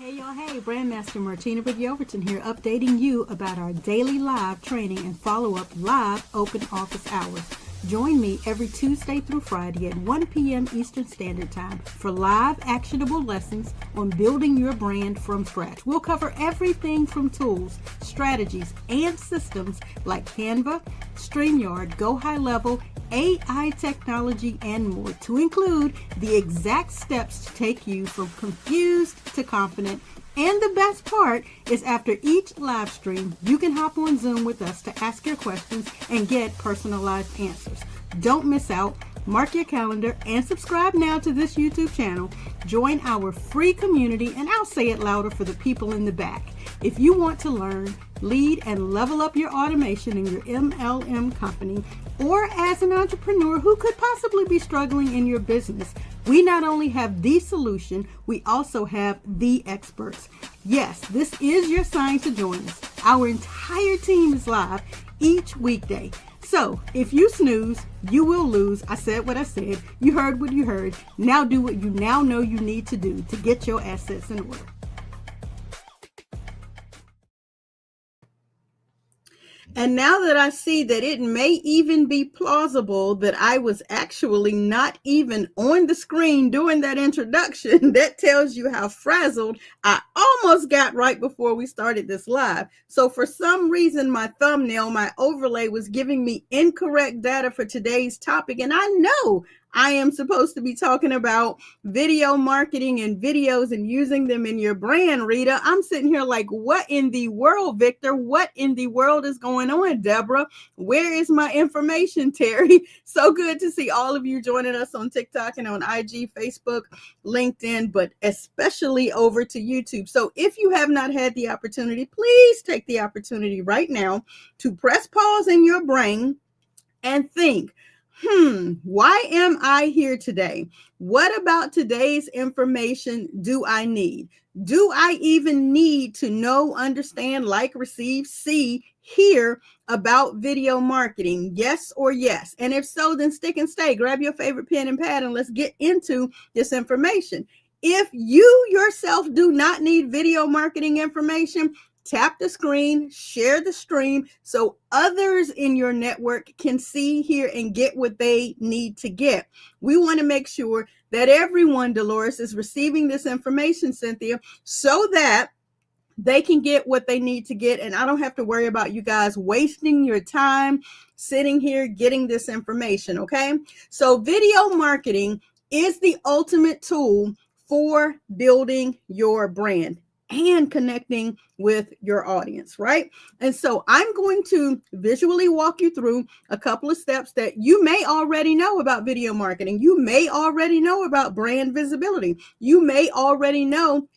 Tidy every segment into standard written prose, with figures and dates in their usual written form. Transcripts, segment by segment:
Hey y'all, hey, Brandmaster Martina with Yelverton here, updating you about our daily live training and follow-up live open office hours. Join me every Tuesday through Friday at 1 p.m. Eastern Standard Time for live actionable lessons on building your brand from scratch. We'll cover everything from tools, strategies, and systems like Canva, Streamyard, GoHighLevel, AI technology, and more, to include the exact steps to take you from confused to confident. And the best part is after each live stream, you can hop on Zoom with us to ask your questions and get personalized answers. Don't miss out. Mark your calendar and subscribe now to this YouTube channel. Join our free community, and I'll say it louder for the people in the back. If you want to learn, lead, and level up your automation in your MLM company, or as an entrepreneur who could possibly be struggling in your business, we not only have the solution, we also have the experts. Yes, this is your sign to join us. Our entire team is live each weekday. So if you snooze, you will lose. I said what I said. You heard what you heard. Now do what you now know you need to do to get your assets in order. And now that I see that it may even be plausible that I was actually not even on the screen during that introduction, that tells you how frazzled I almost got right before we started this live. So for some reason, my thumbnail, my overlay was giving me incorrect data for today's topic. And I know I am supposed to be talking about video marketing and videos and using them in your brand, Rita. I'm sitting here like, what in the world, Victor? What in the world is going on, Deborah? Where is my information, Terry? So good to see all of you joining us on TikTok and on IG, Facebook, LinkedIn, but especially over to YouTube. So if you have not had the opportunity, please take the opportunity right now to press pause in your brain and think, why am I here today? What about today's information do I need? Do I even need to know, understand, like, receive, see, hear about video marketing? Yes or yes? And if so, then stick and stay. Grab your favorite pen and pad and let's get into this information. If you yourself do not need video marketing information, tap the screen, share the stream so others in your network can see, hear, and get what they need to get. We want to make sure that everyone, Dolores, is receiving this information, Cynthia, so that they can get what they need to get. And I don't have to worry about you guys wasting your time sitting here getting this information, okay? So video marketing is the ultimate tool for building your brand and connecting with your audience, right? And so I'm going to visually walk you through a couple of steps that you may already know about video marketing. You may already know about brand visibility. You may already know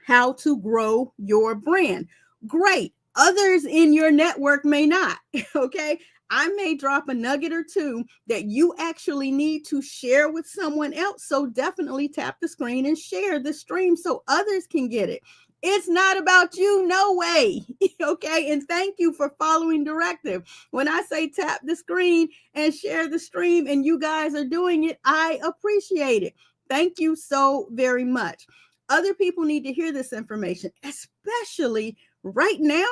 how to grow your brand. Great. Others in your network may not, okay? I may drop a nugget or two that you actually need to share with someone else. So definitely tap the screen and share the stream so others can get it. It's not about you, no way, okay? And thank you for following directive. When I say tap the screen and share the stream and you guys are doing it, I appreciate it. Thank you so very much. Other people need to hear this information, especially right now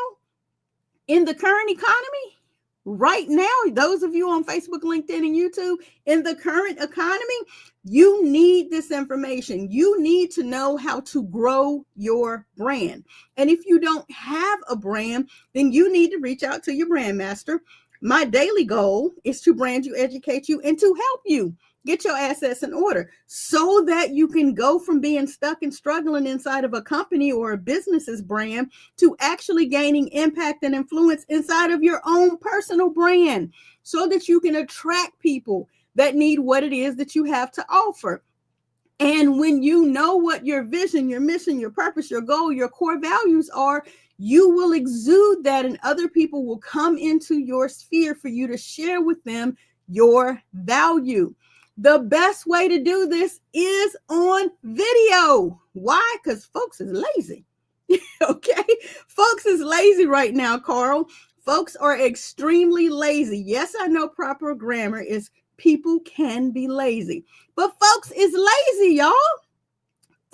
in the current economy. Right now, those of you on Facebook, LinkedIn, and YouTube, in the current economy, you need this information. You need to know how to grow your brand. And if you don't have a brand, then you need to reach out to your brand master. My daily goal is to brand you, educate you, and to help you get your assets in order so that you can go from being stuck and struggling inside of a company or a business's brand to actually gaining impact and influence inside of your own personal brand so that you can attract people that need what it is that you have to offer. And when you know what your vision, your mission, your purpose, your goal, your core values are, you will exude that and other people will come into your sphere for you to share with them your value. The best way to do this is on video. Why? Because folks is lazy. Okay? Folks is lazy right now, Carl. Folks are extremely lazy. Yes, I know proper grammar is people can be lazy, but folks is lazy, y'all.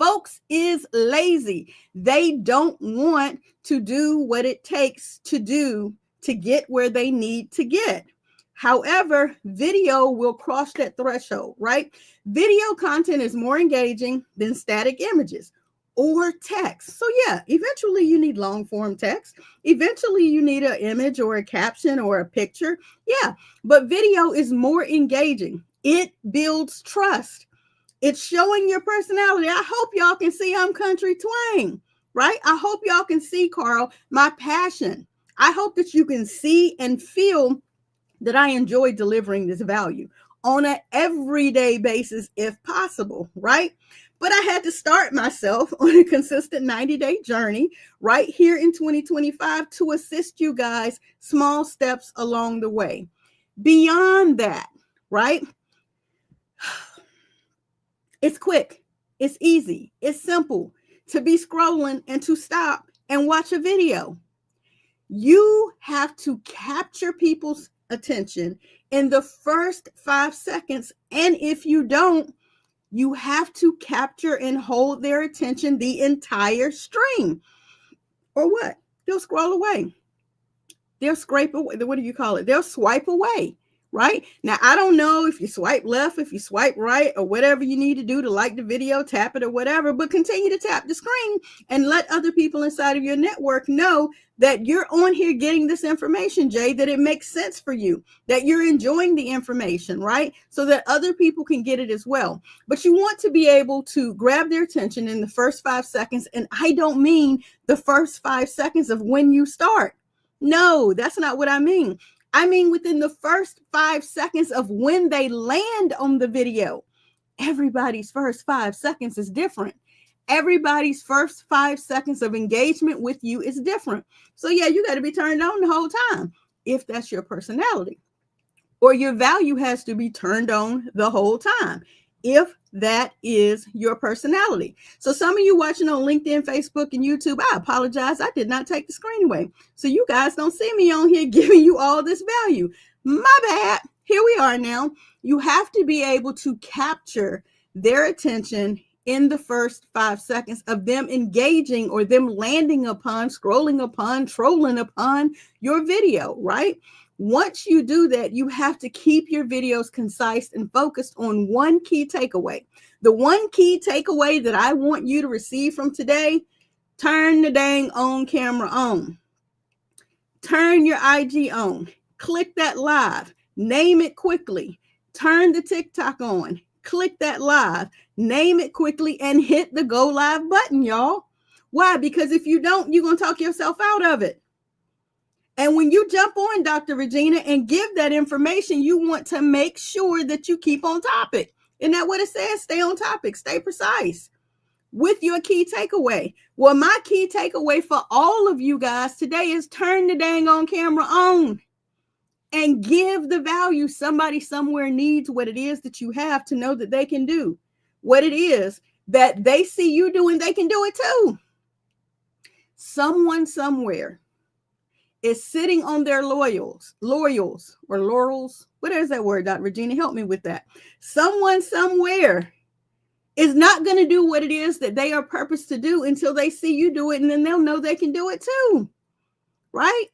Folks is lazy. They don't want to do what it takes to do to get where they need to get. However, video will cross that threshold, right? Video content is more engaging than static images or text. So yeah, eventually you need long form text. Eventually you need an image or a caption or a picture. Yeah, but video is more engaging. It builds trust. It's showing your personality. I hope y'all can see I'm country twang, right? I hope y'all can see, Carl, my passion. I hope that you can see and feel that I enjoy delivering this value on an everyday basis if possible, right? But I had to start myself on a consistent 90-day journey right here in 2025 to assist you guys small steps along the way. Beyond that, right? It's quick, it's easy, it's simple to be scrolling and to stop and watch a video. You have to capture people's attention in the first 5 seconds. And if you don't, you have to capture and hold their attention the entire stream. Or what? They'll scroll away. They'll scrape away. What do you call it? They'll swipe away. Right? Now, I don't know if you swipe left, if you swipe right, or whatever you need to do to like the video, tap it or whatever, but continue to tap the screen and let other people inside of your network know that you're on here getting this information, Jay, that it makes sense for you, that you're enjoying the information, right? So that other people can get it as well. But you want to be able to grab their attention in the first 5 seconds. And I don't mean the first 5 seconds of when you start. No, that's not what I mean. I mean, within the first 5 seconds of when they land on the video. Everybody's first 5 seconds is different. Everybody's first 5 seconds of engagement with you is different. So yeah, you got to be turned on the whole time if that's your personality. Or your value has to be turned on the whole time if that is your personality. So some of you watching on LinkedIn, Facebook, and YouTube, I apologize. I did not take the screen away. So you guys don't see me on here giving you all this value. My bad. Here we are now. You have to be able to capture their attention in the first 5 seconds of them engaging or them landing upon, scrolling upon, trolling upon your video, right? Once you do that, you have to keep your videos concise and focused on one key takeaway. The one key takeaway that I want you to receive from today, turn the dang on camera on. Turn your IG on. Click that live. Name it quickly. Turn the TikTok on. Click that live. Name it quickly and hit the go live button, y'all. Why? Because if you don't, you're going to talk yourself out of it. And when you jump on Dr. Regina and give that information, you want to make sure that you keep on topic. Isn't that what it says? Stay on topic, stay precise with your key takeaway. Well, my key takeaway for all of you guys today is turn the dang on camera on and give the value. Somebody somewhere needs what it is that you have to know that they can do what it is that they see you doing. They can do it too. Someone somewhere is sitting on their laurels. What is that word, Dr. Regina? Help me with that. Someone somewhere is not going to do what it is that they are purposed to do until they see you do it, and then they'll know they can do it too, right?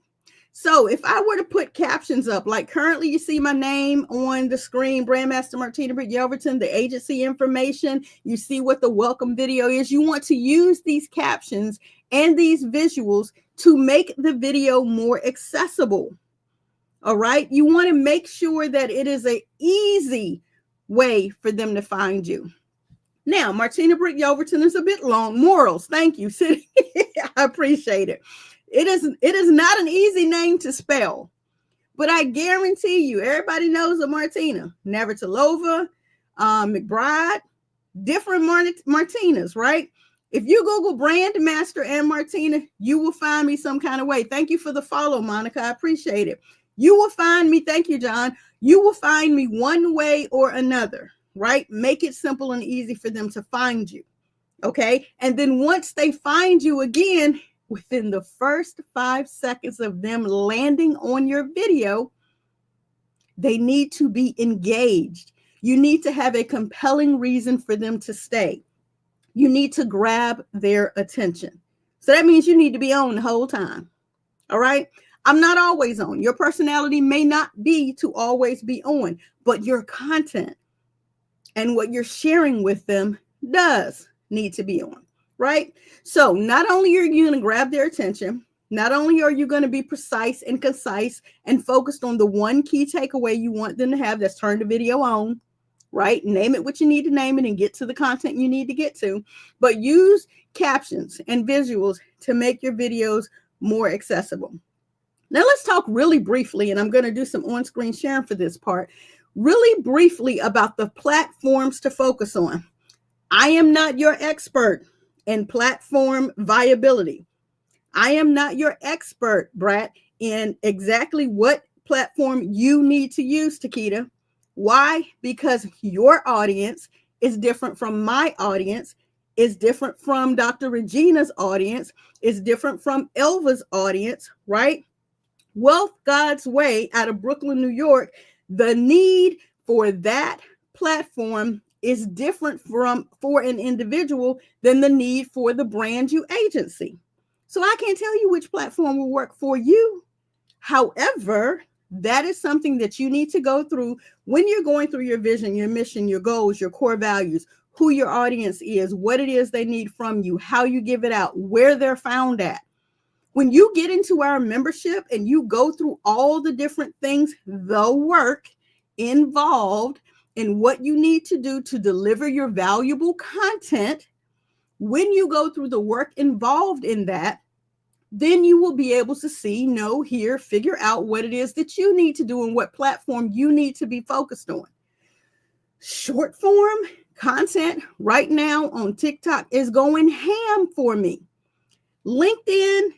So if I were to put captions up, like currently you see my name on the screen, Brandmaster Martina Britt Yelverton, the agency information, you see what the welcome video is. You want to use these captions and these visuals to make the video more accessible. All right. You want to make sure that it is an easy way for them to find you. Now, Martina Britt Yelverton is a bit long. Morals. Thank you. I appreciate it. It is not an easy name to spell, but I guarantee you, everybody knows a Martina. Navratilova, McBride, different Martinas, right? If you Google Brandmaster and Martina, you will find me some kind of way. Thank you for the follow, Monica. I appreciate it. You will find me. Thank you, John. You will find me one way or another, right? Make it simple and easy for them to find you. Okay. And then once they find you again, within the first 5 seconds of them landing on your video, they need to be engaged. You need to have a compelling reason for them to stay. You need to grab their attention. So that means you need to be on the whole time. All right. I'm not always on. Your personality may not be to always be on, but your content and what you're sharing with them does need to be on, right? So not only are you going to grab their attention, not only are you going to be precise and concise and focused on the one key takeaway you want them to have, that's turn the video on, right? Name it what you need to name it and get to the content you need to get to, but use captions and visuals to make your videos more accessible. Now let's talk really briefly, and I'm going to do some on-screen sharing for this part, really briefly about the platforms to focus on. I am not your expert in platform viability. I am not your expert, Britt, in exactly what platform you need to use, Takeda. Why? Because your audience is different from my audience, is different from Dr. Regina's audience, is different from Elva's audience, right? Wealth God's Way out of Brooklyn, New York, the need for that platform is different for an individual than the need for the brand new agency. So I can't tell you which platform will work for you. However, that is something that you need to go through when you're going through your vision, your mission, your goals, your core values, who your audience is, what it is they need from you, how you give it out, where they're found at. When you get into our membership and you go through all the different things, the work involved in what you need to do to deliver your valuable content, when you go through the work involved in that, then you will be able to see, know, hear, figure out what it is that you need to do and what platform you need to be focused on. Short form content right now on TikTok is going ham for me. LinkedIn,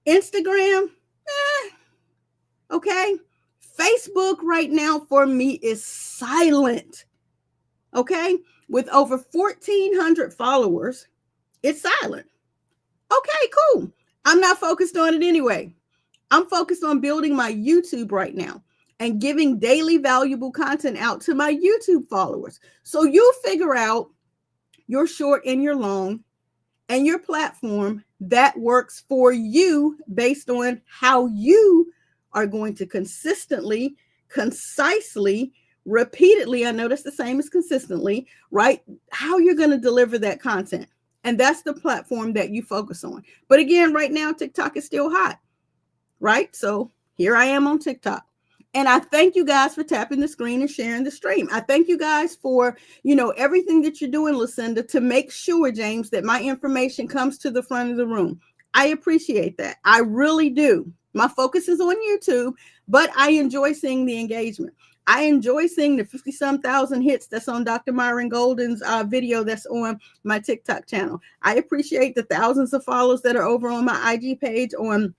Instagram, okay. Facebook right now for me is silent. Okay. With over 1,400 followers, it's silent. Okay, cool. I'm not focused on it anyway. I'm focused on building my YouTube right now and giving daily valuable content out to my YouTube followers. So you figure out your short and your long and your platform that works for you based on how you are going to consistently, concisely, repeatedly, I know that's the same as consistently, right? How you're going to deliver that content. And that's the platform that you focus on. But again, right now, TikTok is still hot, right? So here I am on TikTok. And I thank you guys for tapping the screen and sharing the stream. I thank you guys for, everything that you're doing, Lucinda, to make sure, James, that my information comes to the front of the room. I appreciate that. I really do. My focus is on YouTube, but I enjoy seeing the engagement. I enjoy seeing the 50-some thousand hits that's on Dr. Myron Golden's video that's on my TikTok channel. I appreciate the thousands of followers that are over on my IG page on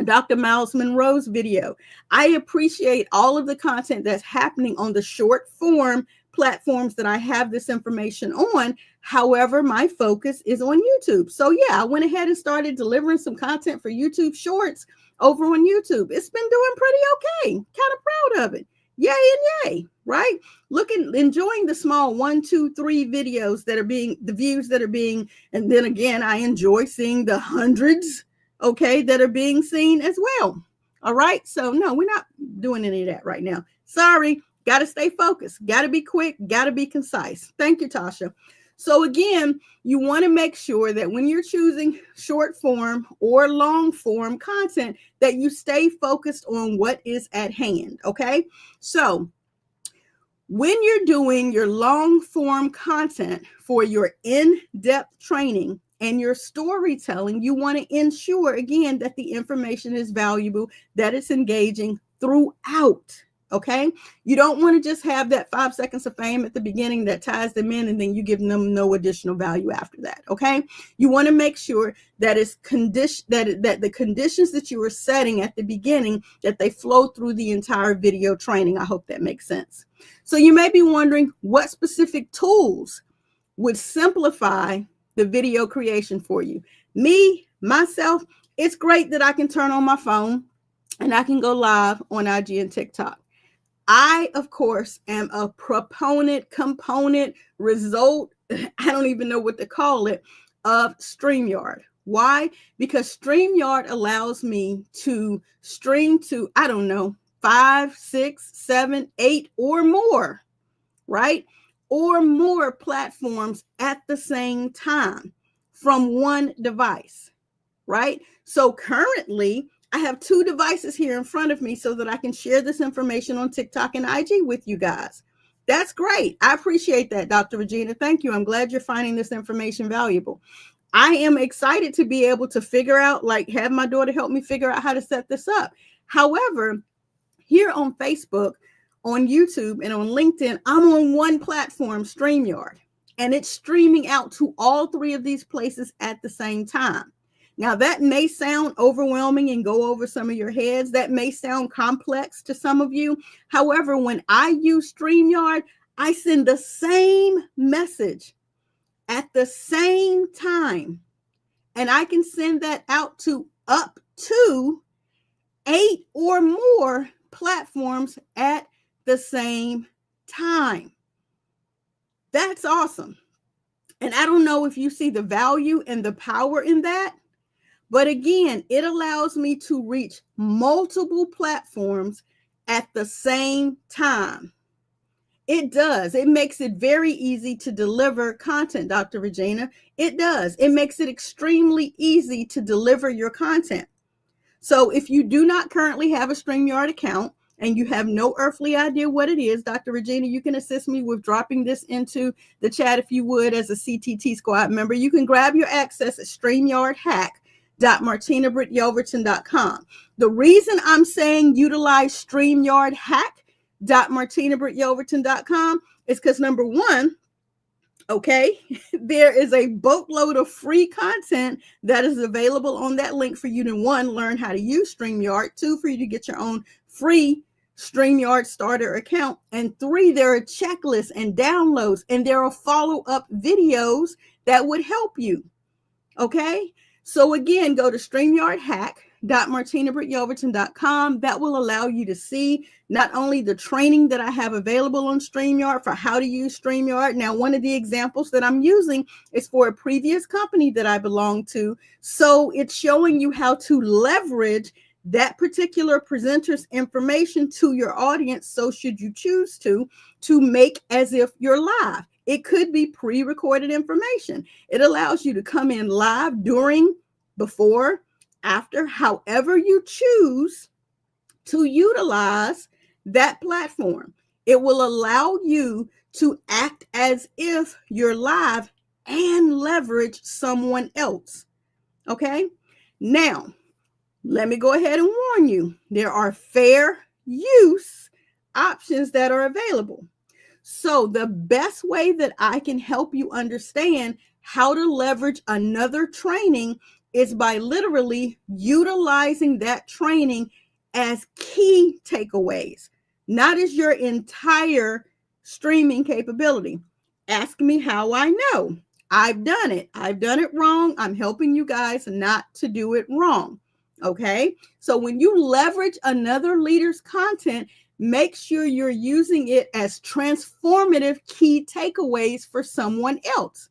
Dr. Miles Monroe's video. I appreciate all of the content that's happening on the short form platforms that I have this information on. However, my focus is on YouTube. So yeah, I went ahead and started delivering some content for YouTube Shorts over on YouTube. It's been doing pretty okay. Kind of proud of it. Yay and yay, right? Enjoying the small 1, 2, 3 videos that are being, the views that are being, and then again, I enjoy seeing the hundreds, okay, that are being seen as well. All right. So no, we're not doing any of that right now. Sorry. Got to stay focused. Got to be quick. Got to be concise. Thank you, Tasha. So again, you want to make sure that when you're choosing short form or long form content, that you stay focused on what is at hand. Okay. So when you're doing your long form content for your in-depth training and your storytelling, you want to ensure again that the information is valuable, that it's engaging throughout. Okay. You don't want to just have that 5 seconds of fame at the beginning that ties them in and then you give them no additional value after that. Okay. You want to make sure that it's that the conditions that you are setting at the beginning, that they flow through the entire video training. I hope that makes sense. So you may be wondering what specific tools would simplify the video creation for you. Myself, it's great that I can turn on my phone and I can go live on IG and TikTok. I, of course, am a component, result I don't even know what to call it, of Streamyard. Why? Because Streamyard allows me to stream to, I don't know, 5, 6, 7, 8 or more, right? Or more platforms at the same time from one device, right? So currently, I have 2 devices here in front of me so that I can share this information on TikTok and IG with you guys. That's great. I appreciate that, Dr. Regina. Thank you. I'm glad you're finding this information valuable. I am excited to be able to figure out, like, have my daughter help me figure out how to set this up. However, here on Facebook, on YouTube, and on LinkedIn, I'm on one platform, Streamyard, and it's streaming out to all 3 of these places at the same time. Now, that may sound overwhelming and go over some of your heads. That may sound complex to some of you. However, when I use StreamYard, I send the same message at the same time. And I can send that out to up to 8 or more platforms at the same time. That's awesome. And I don't know if you see the value and the power in that. But again, it allows me to reach multiple platforms at the same time. It does. It makes it very easy to deliver content, Dr. Regina. It does. It makes it extremely easy to deliver your content. So if you do not currently have a StreamYard account and you have no earthly idea what it is, Dr. Regina, you can assist me with dropping this into the chat if you would as a CTT Squad member. You can grab your access at StreamYardHack.MartinaBrittYelverton.com. The reason I'm saying utilize StreamYardHack.MartinaBrittYelverton.com is because, number one, okay, there is a boatload of free content that is available on that link for you to, 1, learn how to use StreamYard, 2, for you to get your own free StreamYard starter account, and 3, there are checklists and downloads, and there are follow-up videos that would help you. Okay, so again, go to StreamYardHack.MartinaBrittYelverton.com. That will allow you to see not only the training that I have available on StreamYard for how to use StreamYard. Now, one of the examples that I'm using is for a previous company that I belong to. So it's showing you how to leverage that particular presenter's information to your audience. So should you choose to make as if you're live. It could be pre-recorded information. It allows you to come in live, during, before, after, however you choose to utilize that platform. It will allow you to act as if you're live and leverage someone else. Okay? Now, let me go ahead and warn you. There are fair use options that are available. So the best way that I can help you understand how to leverage another training is by literally utilizing that training as key takeaways, not as your entire streaming capability. Ask me how I know. I've done it. I've done it wrong. I'm helping you guys not to do it wrong. Okay? So when you leverage another leader's content, make sure you're using it as transformative key takeaways for someone else.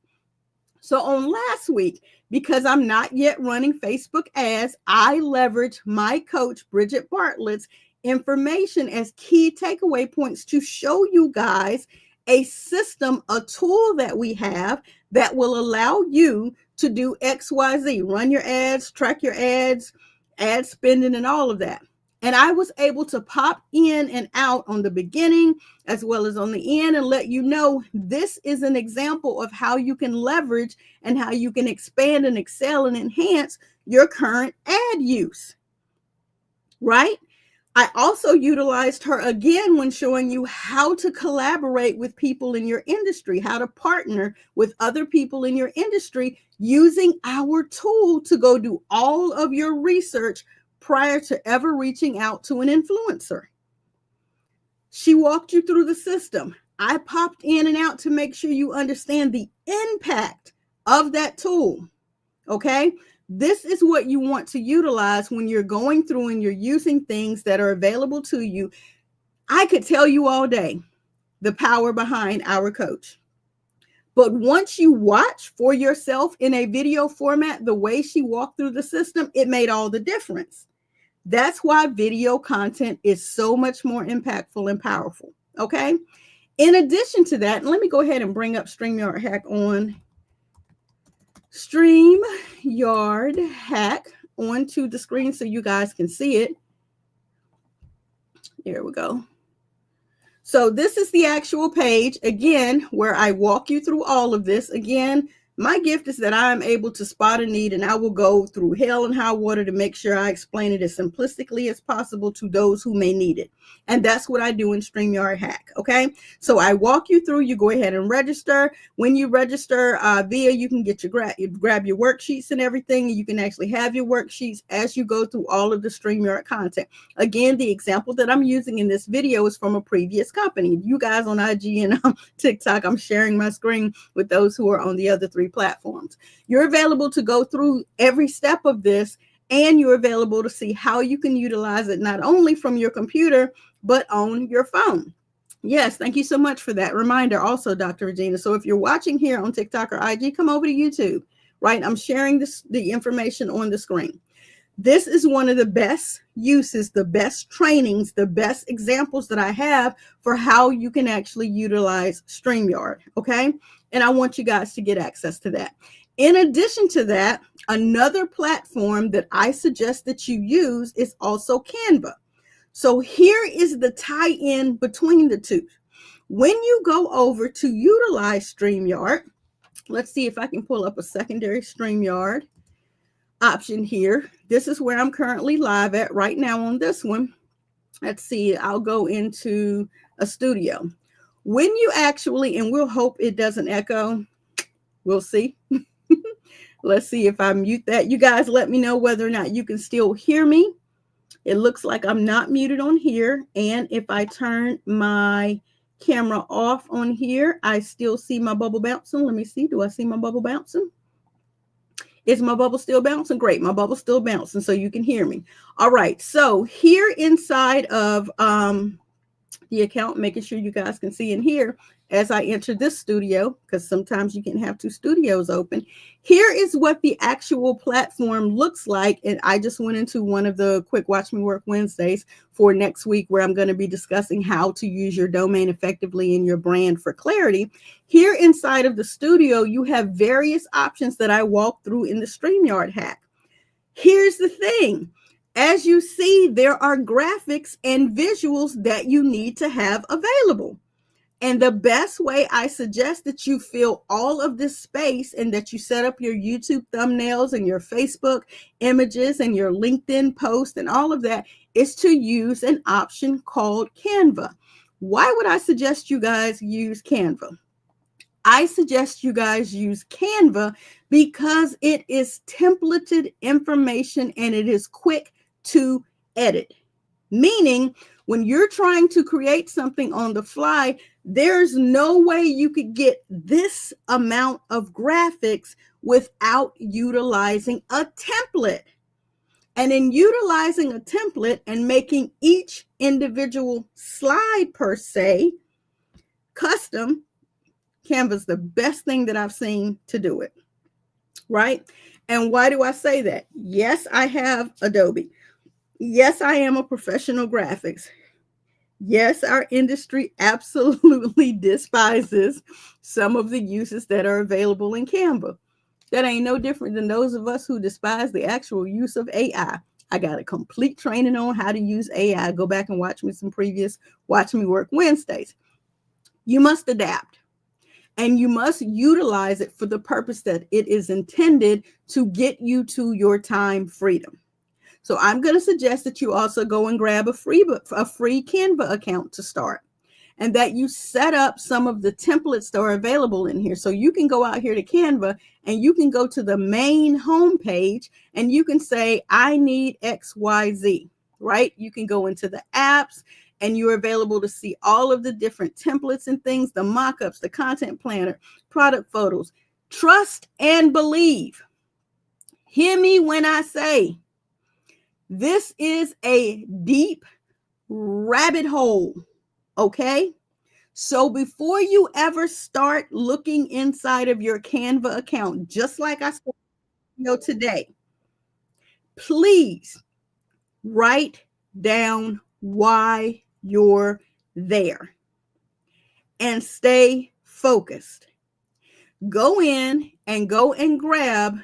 So on last week, because I'm not yet running Facebook ads, I leveraged my coach, Bridget Bartlett's information as key takeaway points to show you guys a system, a tool that we have that will allow you to do XYZ, run your ads, track your ads, ad spending, and all of that. And I was able to pop in and out on the beginning as well as on the end and let you know this is an example of how you can leverage and how you can expand and excel and enhance your current ad use, right? I also utilized her again when showing you how to collaborate with people in your industry, how to partner with other people in your industry using our tool to go do all of your research prior to ever reaching out to an influencer. She walked you through the system. I popped in and out to make sure you understand the impact of that tool. Okay? This is what you want to utilize when you're going through and you're using things that are available to you. I could tell you all day the power behind our coach. But once you watch for yourself in a video format, the way she walked through the system, it made all the difference. That's why video content is so much more impactful and powerful. Okay. In addition to that, let me go ahead and bring up StreamYard Hack on StreamYard Hack onto the screen so you guys can see it. There we go. So this is the actual page, again, where I walk you through all of this. Again, my gift is that I am able to spot a need, and I will go through hell and high water to make sure I explain it as simplistically as possible to those who may need it. And that's what I do in StreamYard Hack, okay? So I walk you through, you go ahead and register. When you register you can get you grab your worksheets and everything. You can actually have your worksheets as you go through all of the StreamYard content. Again, the example that I'm using in this video is from a previous company. You guys on IG and TikTok, I'm sharing my screen with those who are on the other 3 platforms. You're available to go through every step of this, and you're available to see how you can utilize it not only from your computer, but on your phone. Yes, thank you so much for that reminder also, Dr. Regina. So if you're watching here on TikTok or IG, come over to YouTube, right? I'm sharing the information on the screen. This is one of the best uses, the best trainings, the best examples that I have for how you can actually utilize StreamYard, okay? And I want you guys to get access to that. In addition to that, another platform that I suggest that you use is also Canva. So here is the tie-in between the two. When you go over to utilize StreamYard, let's see if I can pull up a secondary StreamYard option here. This is where I'm currently live at right now on this one. Let's see, I'll go into a studio. When you actually, and we'll hope it doesn't echo, we'll see. Let's see if I mute that. You guys let me know whether or not you can still hear me. It looks like I'm not muted on here. And if I turn my camera off on here, I still see my bubble bouncing. Let me see. Do I see my bubble bouncing? Is my bubble still bouncing? Great. My bubble's still bouncing, so you can hear me. All right. So here inside of the account, making sure you guys can see in here as I enter this studio, because sometimes you can have 2 studios open. Here is what the actual platform looks like. And I just went into one of the quick Watch Me Work Wednesdays for next week, where I'm going to be discussing how to use your domain effectively in your brand for clarity. Here inside of the studio, you have various options that I walk through in the StreamYard Hack. Here's the thing. As you see, there are graphics and visuals that you need to have available. And the best way I suggest that you fill all of this space, and that you set up your YouTube thumbnails and your Facebook images and your LinkedIn post and all of that, is to use an option called Canva. Why would I suggest you guys use Canva? I suggest you guys use Canva because it is templated information and it is quick to edit. Meaning, when you're trying to create something on the fly, there's no way you could get this amount of graphics without utilizing a template. And in utilizing a template and making each individual slide per se custom, Canva's the best thing that I've seen to do it, right? And why do I say that? Yes, I have Adobe. Yes, I am a professional graphics. Yes, our industry absolutely despises some of the uses that are available in Canva. That ain't no different than those of us who despise the actual use of AI. I got a complete training on how to use AI. Go back and watch me some previous Watch Me Work Wednesdays. You must adapt. And you must utilize it for the purpose that it is intended to get you to your time freedom. So I'm going to suggest that you also go and grab a free Canva account to start, and that you set up some of the templates that are available in here. So you can go out here to Canva and you can go to the main home page and you can say, I need XYZ, right? You can go into the apps and you're available to see all of the different templates and things, the mock-ups, the content planner, product photos. Trust and believe. Hear me when I say, this is a deep rabbit hole, okay? So before you ever start looking inside of your Canva account, just like I said today, please write down why you're there and stay focused. Go in and go and grab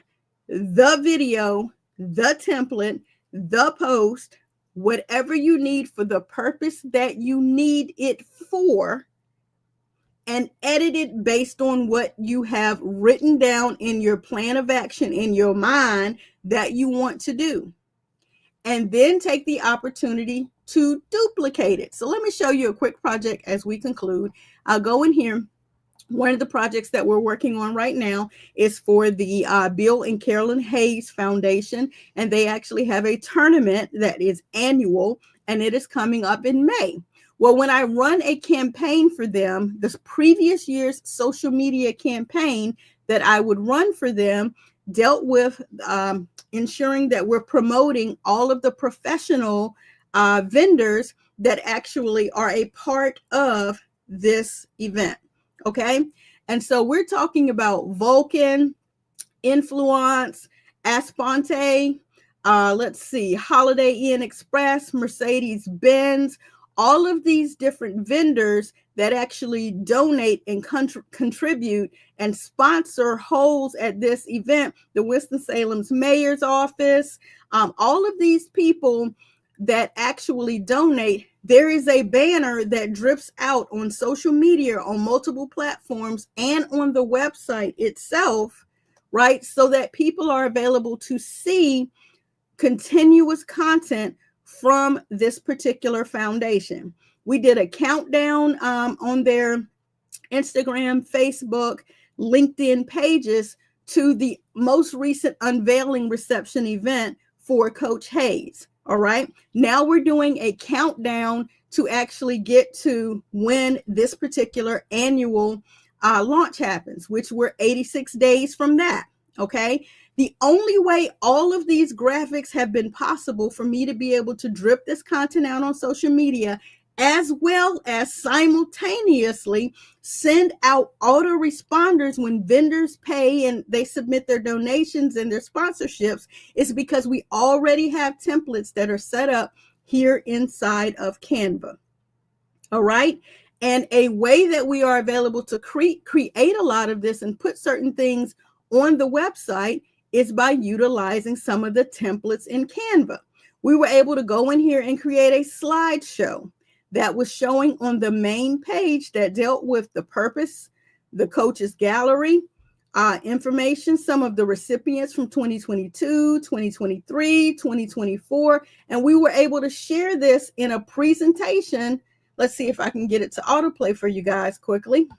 the video, the template, the post, whatever you need for the purpose that you need it for, and edit it based on what you have written down in your plan of action in your mind that you want to do. And then take the opportunity to duplicate it. So let me show you a quick project as we conclude. I'll go in here. One of the projects that we're working on right now is for the Bill and Carolyn Hayes Foundation, and they actually have a tournament that is annual, and it is coming up in May. Well, when I run a campaign for them, this previous year's social media campaign that I would run for them dealt with ensuring that we're promoting all of the professional vendors that actually are a part of this event. Okay. And so we're talking about Vulcan, Influence, Asponte, let's see, Holiday Inn Express, Mercedes-Benz, all of these different vendors that actually donate and contribute and sponsor holes at this event, the Winston-Salem's mayor's office, all of these people that actually donate. There is a banner that drips out on social media, on multiple platforms, and on the website itself, right? So that people are available to see continuous content from this particular foundation. We did a countdown on their Instagram, Facebook, LinkedIn pages to the most recent unveiling reception event for Coach Hayes. All right. Now we're doing a countdown to actually get to when this particular annual launch happens, which we're 86 days from that. Okay. The only way all of these graphics have been possible for me to be able to drip this content out on social media, as well as simultaneously send out autoresponders when vendors pay and they submit their donations and their sponsorships, is because we already have templates that are set up here inside of Canva. All right. And a way that we are available to create a lot of this and put certain things on the website is by utilizing some of the templates in Canva. We were able to go in here and create a slideshow that was showing on the main page that dealt with the purpose, the coaches gallery, information, some of the recipients from 2022, 2023, 2024. And we were able to share this in a presentation. Let's see if I can get it to autoplay for you guys quickly.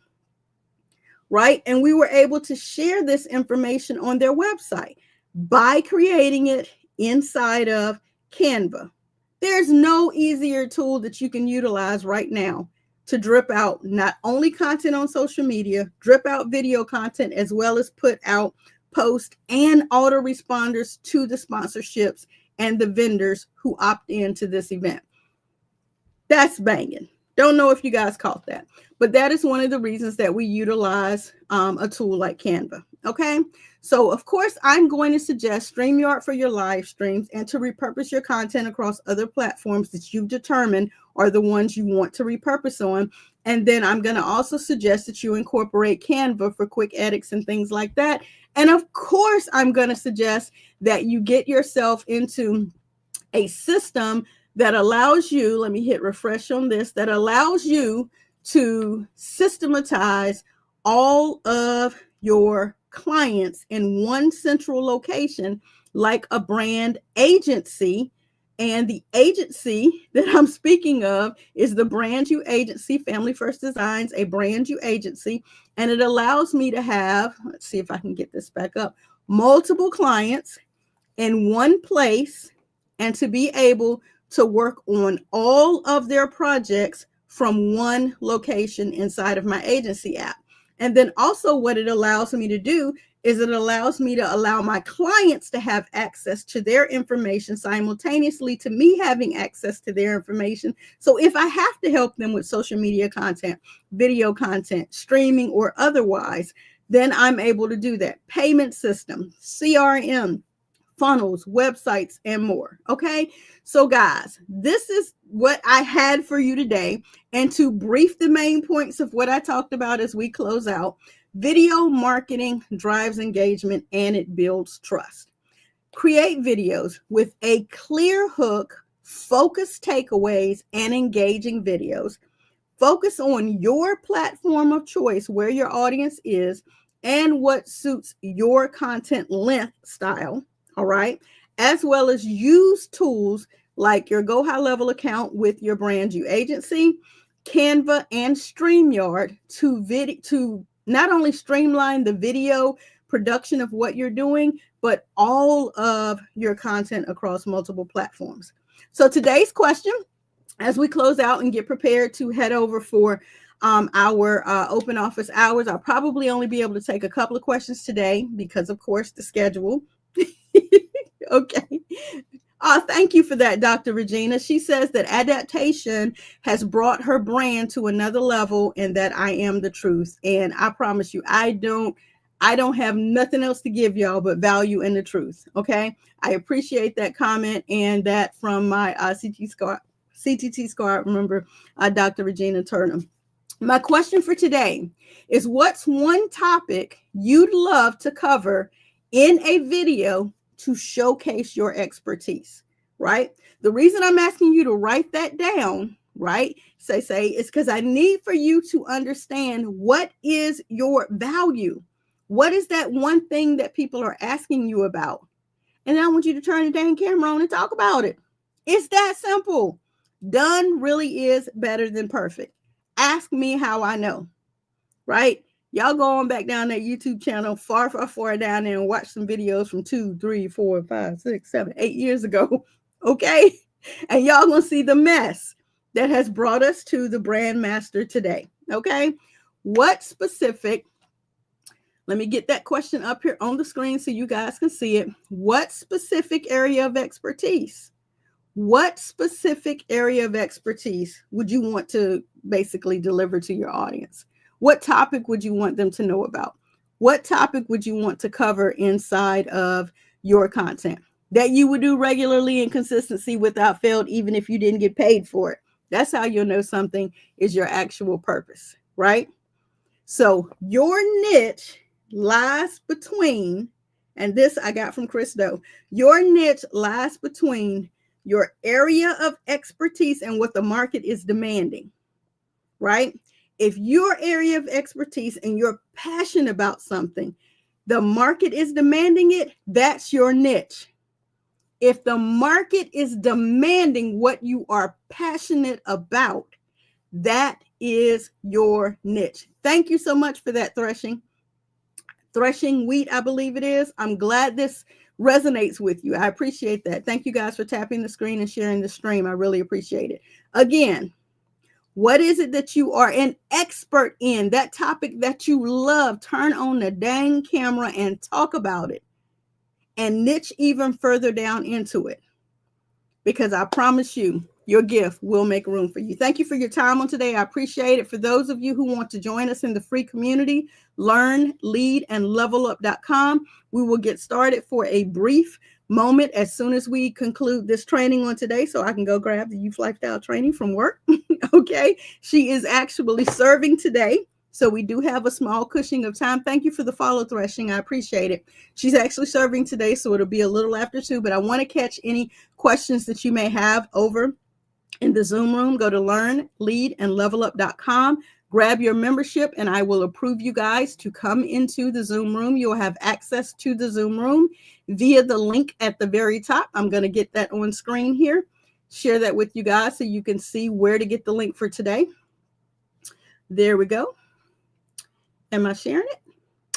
Right? And we were able to share this information on their website by creating it inside of Canva. There's no easier tool that you can utilize right now to drip out not only content on social media, drip out video content, as well as put out posts and autoresponders to the sponsorships and the vendors who opt into this event. That's banging. Don't know if you guys caught that, but that is one of the reasons that we utilize a tool like Canva. Okay. So of course, I'm going to suggest Streamyard for your live streams and to repurpose your content across other platforms that you've determined are the ones you want to repurpose on. And then I'm going to also suggest that you incorporate Canva for quick edits and things like that. And of course, I'm going to suggest that you get yourself into a system that allows you, let me hit refresh on this, that allows you to systematize all of your clients in one central location, like a brand agency. And the agency that I'm speaking of is the Brand You Agency, Family First Designs, a Brand You Agency. And it allows me to have, let's see if I can get this back up, multiple clients in one place and to be able to work on all of their projects from one location inside of my agency app. And then also what it allows me to do is it allows me to allow my clients to have access to their information simultaneously to me having access to their information. So if I have to help them with social media content, video content, streaming or otherwise, then I'm able to do that. Payment system, CRM, funnels, websites, and more. Okay. So guys, this is what I had for you today. And to brief the main points of what I talked about as we close out, video marketing drives engagement and it builds trust. Create videos with a clear hook, focused takeaways, and engaging videos. Focus on your platform of choice, where your audience is, and what suits your content length style. All right. As well as use tools like your GoHighLevel account with your brand new agency, Canva, and Streamyard to not only streamline the video production of what you're doing, but all of your content across multiple platforms. So today's question, as we close out and get prepared to head over for our open office hours, I'll probably only be able to take a couple of questions today because, of course, the schedule. Okay. Thank you for that, Dr. Regina. She says that adaptation has brought her brand to another level and that I am the truth. And I promise you, I don't have nothing else to give y'all but value and the truth. Okay. I appreciate that comment and that from my CTT Squad member, Dr. Regina Turner. My question for today is, what's one topic you'd love to cover in a video to showcase your expertise, right? The reason I'm asking you to write that down, right, is because I need for you to understand what is your value. What is that one thing that people are asking you about? And I want you to turn the dang camera on and talk about it. It's that simple. Done really is better than perfect. Ask me how I know, right? Y'all go on back down that YouTube channel far down there and watch some videos from 2, 3, 4, 5, 6, 7, 8 years ago. Okay. And y'all gonna see the mess that has brought us to the brand master today. Okay. What specific, let me get that question up here on the screen so you guys can see it. What specific area of expertise? What specific area of expertise would you want to basically deliver to your audience? What topic would you want them to know about? What topic would you want to cover inside of your content that you would do regularly and consistency without fail, even if you didn't get paid for it? That's how you'll know something is your actual purpose, right? So your niche lies between, and this I got from Chris Doe, your niche lies between your area of expertise and what the market is demanding, right? If your area of expertise and you're passionate about something, the market is demanding it, that's your niche. If the market is demanding what you are passionate about, that is your niche. Thank you so much for that, Threshing Wheat, I believe it is. I'm glad this resonates with you. I appreciate that. Thank you guys for tapping the screen and sharing the stream. I really appreciate it. Again, what is it that you are an expert in? That topic that you love, turn on the dang camera and talk about it and niche even further down into it, because I promise you, your gift will make room for you. Thank you for your time on today. I appreciate it. For those of you who want to join us in the free community, learnleadandlevelup.com. We will get started for a brief moment as soon as we conclude this training on today, so I can go grab the Youth Lifestyle training from work. Okay. She is actually serving today, so we do have a small cushion of time. Thank you for the follow, Threshing. I appreciate it. She's actually serving today, so it'll be a little after 2, but I want to catch any questions that you may have over in the Zoom room. Go to learnleadandlevelup.com. Grab your membership and I will approve you guys to come into the Zoom room. You'll have access to the Zoom room via the link at the very top. I'm going to get that on screen here. Share that with you guys so you can see where to get the link for today. There we go. Am I sharing it?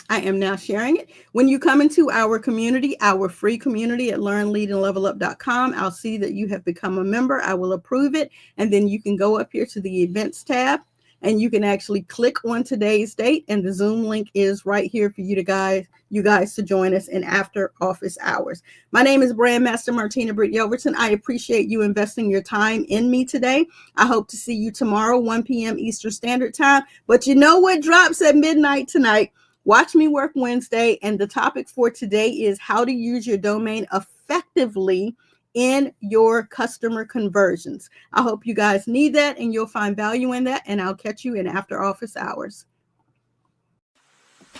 I am now sharing it. When you come into our community, our free community at learnleadandlevelup.com, I'll see that you have become a member. I will approve it. And then you can go up here to the events tab. and you can actually click on today's date, and the Zoom link is right here for you guys to join us in after office hours. My name is Brand Master Martina Britt Yelverton. I appreciate you investing your time in me today. I hope to see you tomorrow, 1 p.m. Eastern Standard Time. But you know what drops at midnight tonight? Watch Me Work Wednesday, and the topic for today is how to use your domain effectively in your customer conversions. I hope you guys need that and you'll find value in that, and I'll catch you in after office hours.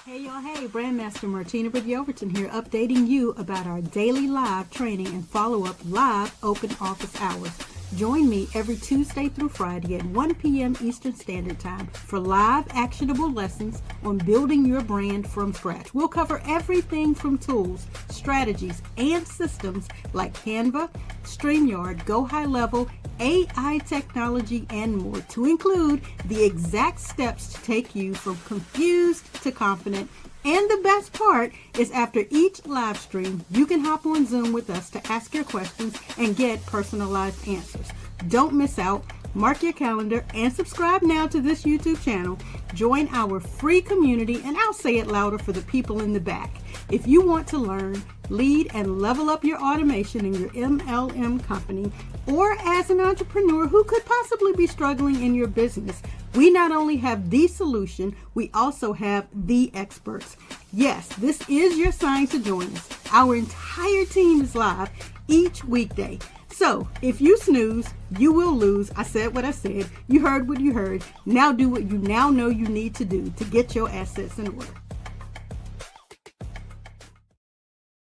Hey y'all, hey, Brandmaster Martina Britt Yelverton here, updating you about our daily live training and follow-up live open office hours. Join me every Tuesday through Friday at 1 p.m. Eastern Standard Time for live actionable lessons on building your brand from scratch. We'll cover everything from tools, strategies, and systems like Canva, Streamyard, GoHighLevel, AI technology, and more, to include the exact steps to take you from confused to confident. And the best part is, after each live stream, you can hop on Zoom with us to ask your questions and get personalized answers. Don't miss out. Mark your calendar and subscribe now to this YouTube channel. Join our free community, and I'll say it louder for the people in the back. If you want to learn, lead, and level up your automation in your MLM company, or as an entrepreneur who could possibly be struggling in your business, we not only have the solution, we also have the experts. Yes, this is your sign to join us. Our entire team is live each weekday. So if you snooze, you will lose. I said what I said. You heard what you heard. Now do what you now know you need to do to get your assets in order.